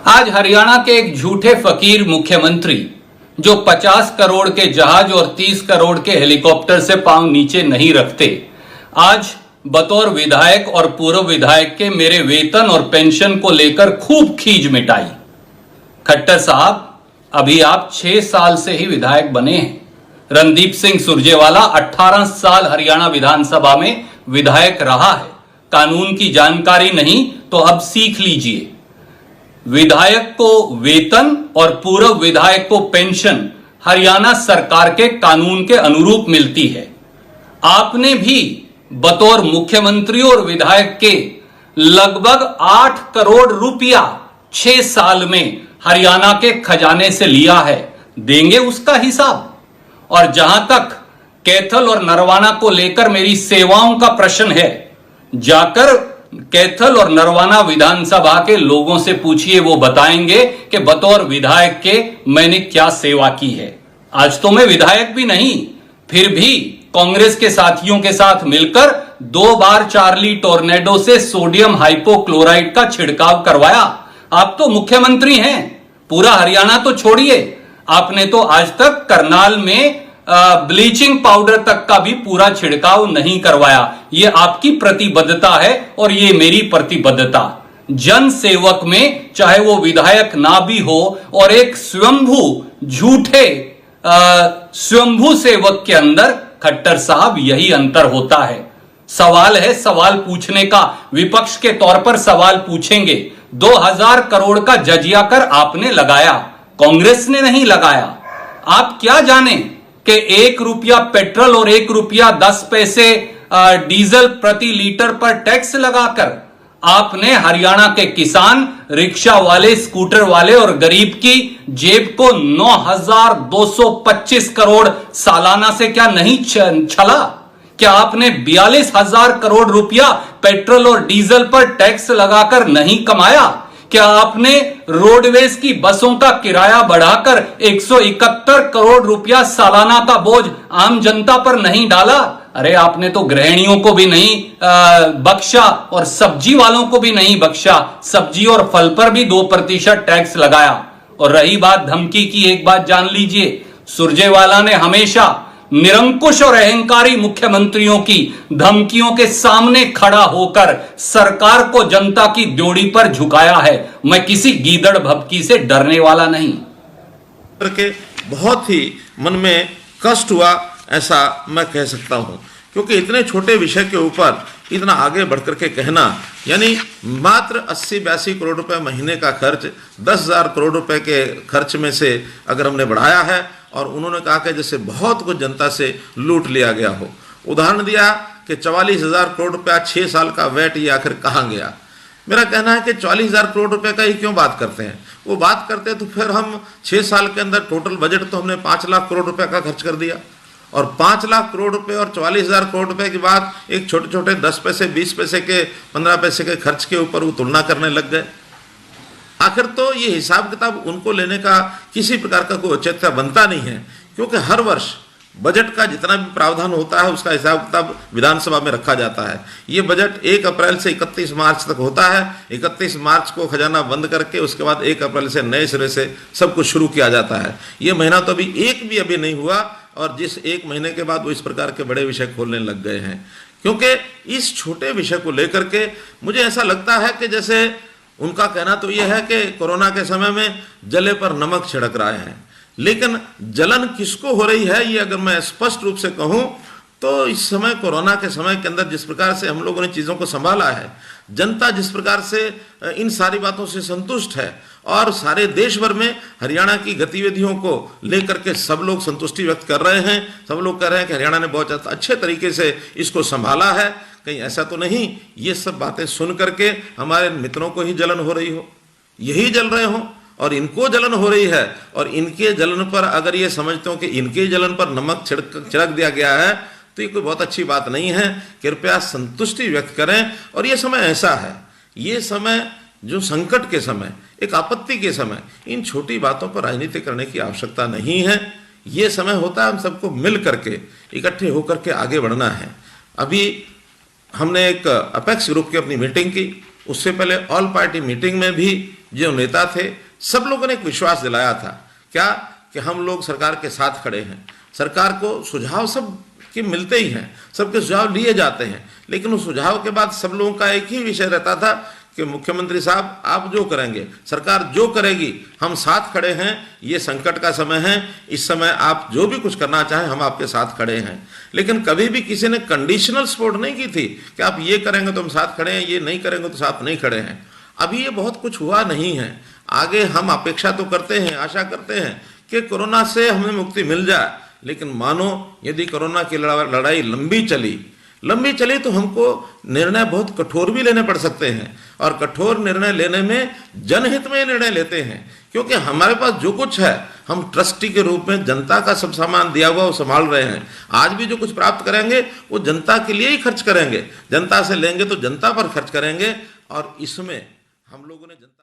आज हरियाणा के एक झूठे फकीर मुख्यमंत्री जो 50 करोड़ के जहाज और 30 करोड़ के हेलीकॉप्टर से पांव नीचे नहीं रखते, आज बतौर विधायक और पूर्व विधायक के मेरे वेतन और पेंशन को लेकर खूब खींच मिटाई। खट्टर साहब, अभी आप 6 साल से ही विधायक बने हैं। रणदीप सिंह सुरजेवाला 18 साल हरियाणा विधानसभा में विधायक रहा है। कानून की जानकारी नहीं तो अब सीख लीजिए। विधायक को वेतन और पूर्व विधायक को पेंशन हरियाणा सरकार के कानून के अनुरूप मिलती है। आपने भी बतौर मुख्यमंत्री और विधायक के लगभग 8 करोड़ रुपया 6 साल में हरियाणा के खजाने से लिया है। देंगे उसका हिसाब। और जहां तक कैथल और नरवाना को लेकर मेरी सेवाओं का प्रश्न है, जाकर कैथल और नरवाना विधानसभा के लोगों से पूछिए, वो बताएंगे कि बतौर विधायक के मैंने क्या सेवा की है। आज तो मैं विधायक भी नहीं, फिर भी कांग्रेस के साथियों के साथ मिलकर 2 बार चार्ली टोर्नेडो से सोडियम हाइपोक्लोराइड का छिड़काव करवाया। आप तो मुख्यमंत्री हैं, पूरा हरियाणा तो छोड़िए, आपने तो आज तक करनाल में ब्लीचिंग पाउडर तक का भी पूरा छिड़काव नहीं करवाया। यह आपकी प्रतिबद्धता है और ये मेरी प्रतिबद्धता। जन सेवक में चाहे वो विधायक ना भी हो और एक स्वयंभू झूठे स्वयंभू सेवक के अंदर, खट्टर साहब, यही अंतर होता है। सवाल है, सवाल पूछने का। विपक्ष के तौर पर सवाल पूछेंगे। 2000 करोड़ का जजिया कर आपने लगाया, कांग्रेस ने नहीं लगाया। आप क्या जाने कि 1 रुपया पेट्रोल और 1 रुपया 10 पैसे डीजल प्रति लीटर पर टैक्स लगाकर आपने हरियाणा के किसान, रिक्शा वाले, स्कूटर वाले और गरीब की जेब को 9,225 करोड़ सालाना से क्या नहीं छला? क्या आपने 42,000 करोड़ रुपया पेट्रोल और डीजल पर टैक्स लगाकर नहीं कमाया? क्या आपने रोडवेज की बसों का किराया बढ़ाकर 171 करोड़ रुपया सालाना का बोझ आम जनता पर नहीं डाला? अरे आपने तो गृहिणियों को भी नहीं बख्शा और सब्जी वालों को भी नहीं बख्शा। सब्जी और फल पर भी 2% टैक्स लगाया। और रही बात धमकी की, एक बात जान लीजिए, सुरजेवाला ने हमेशा निरंकुश और अहंकारी मुख्यमंत्रियों की धमकियों के सामने खड़ा होकर सरकार को जनता की ड्योढ़ी पर झुकाया है। मैं किसी गीदड़ भभकी से डरने वाला नहीं। करके बहुत ही मन में कष्ट हुआ, ऐसा मैं कह सकता हूं, क्योंकि इतने छोटे विषय के ऊपर इतना आगे बढ़कर के कहना, यानी मात्र 80-82 करोड़ रुपए महीने का खर्च 10,000 करोड़ रुपए के खर्च में से अगर हमने बढ़ाया है, और उन्होंने कहा कि जैसे बहुत कुछ जनता से लूट लिया गया हो। उदाहरण दिया कि 44,000 करोड़ रुपया 6 साल का वैट, ये आखिर कहाँ गया? मेरा कहना है कि 44,000 करोड़ रुपए का ही क्यों बात करते हैं? वो बात करते तो फिर हम 6 साल के अंदर टोटल बजट तो हमने 5 लाख करोड़ रुपए का खर्च कर दिया, और 5 लाख करोड़ रुपए और 44,000 करोड़ रुपए की बात एक छोटे छोटे 10 पैसे, 20 पैसे के, 15 पैसे के खर्च के ऊपर वो तुलना करने लग गए। आखिर तो ये हिसाब किताब उनको लेने का किसी प्रकार का कोई औचित्य बनता नहीं है, क्योंकि हर वर्ष बजट का जितना भी प्रावधान होता है उसका हिसाब किताब विधानसभा में रखा जाता है। ये बजट 1 अप्रैल से 31 मार्च तक होता है। 31 मार्च को खजाना बंद करके उसके बाद 1 अप्रैल से नए सिरे से सब कुछ शुरू किया जाता है। ये महीना तो अभी एक भी अभी नहीं हुआ, और जिस 1 महीने के बाद वो इस प्रकार के बड़े विषय खोलने लग गए हैं। क्योंकि इस छोटे विषय को लेकर के मुझे ऐसा लगता है कि जैसे उनका कहना तो यह है कि कोरोना के समय में जले पर नमक छिड़क रहे हैं, लेकिन जलन किसको हो रही है, ये अगर मैं स्पष्ट रूप से कहूं तो इस समय कोरोना के समय के अंदर जिस प्रकार से हम लोगों ने चीज़ों को संभाला है, जनता जिस प्रकार से इन सारी बातों से संतुष्ट है, और सारे देश भर में हरियाणा की गतिविधियों को लेकर के सब लोग संतुष्टि व्यक्त कर रहे हैं। सब लोग कह रहे हैं कि हरियाणा ने बहुत अच्छे तरीके से इसको संभाला है। कहीं ऐसा तो नहीं ये सब बातें सुन करके हमारे मित्रों को ही जलन हो रही हो, यही जल रहे हो और इनको जलन हो रही है, और इनके जलन पर अगर ये समझते हो कि इनके जलन पर नमक छिड़क दिया गया है तो ये कोई बहुत अच्छी बात नहीं है। कृपया संतुष्टि व्यक्त करें। और ये समय ऐसा है, ये समय जो संकट के समय, एक आपत्ति के समय, इन छोटी बातों पर राजनीति करने की आवश्यकता नहीं है। ये समय होता है हम सबको मिल करके इकट्ठे होकर के आगे बढ़ना है। अभी हमने एक अपेक्स ग्रुप की अपनी मीटिंग की, उससे पहले ऑल पार्टी मीटिंग में भी जो नेता थे, सब लोगों ने एक विश्वास दिलाया था क्या कि हम लोग सरकार के साथ खड़े हैं। सरकार को सुझाव सब के मिलते ही हैं, सबके सुझाव लिए जाते हैं, लेकिन उस सुझाव के बाद सब लोगों का एक ही विषय रहता था कि मुख्यमंत्री साहब आप जो करेंगे, सरकार जो करेगी, हम साथ खड़े हैं। ये संकट का समय है, इस समय आप जो भी कुछ करना चाहें हम आपके साथ खड़े हैं। लेकिन कभी भी किसी ने कंडीशनल सपोर्ट नहीं की थी कि आप ये करेंगे तो हम साथ खड़े हैं, ये नहीं करेंगे तो साथ नहीं खड़े हैं। अभी ये बहुत कुछ हुआ नहीं है। आगे हम अपेक्षा तो करते हैं, आशा करते हैं कि कोरोना से हमें मुक्ति मिल जाए, लेकिन मानो यदि कोरोना की लड़ाई लंबी चली तो हमको निर्णय बहुत कठोर भी लेने पड़ सकते हैं, और कठोर निर्णय लेने में जनहित में निर्णय लेते हैं, क्योंकि हमारे पास जो कुछ है हम ट्रस्टी के रूप में जनता का सब सामान दिया हुआ वो संभाल रहे हैं। आज भी जो कुछ प्राप्त करेंगे वो जनता के लिए ही खर्च करेंगे, जनता से लेंगे तो जनता पर खर्च करेंगे, और इसमें हम लोगों ने जनता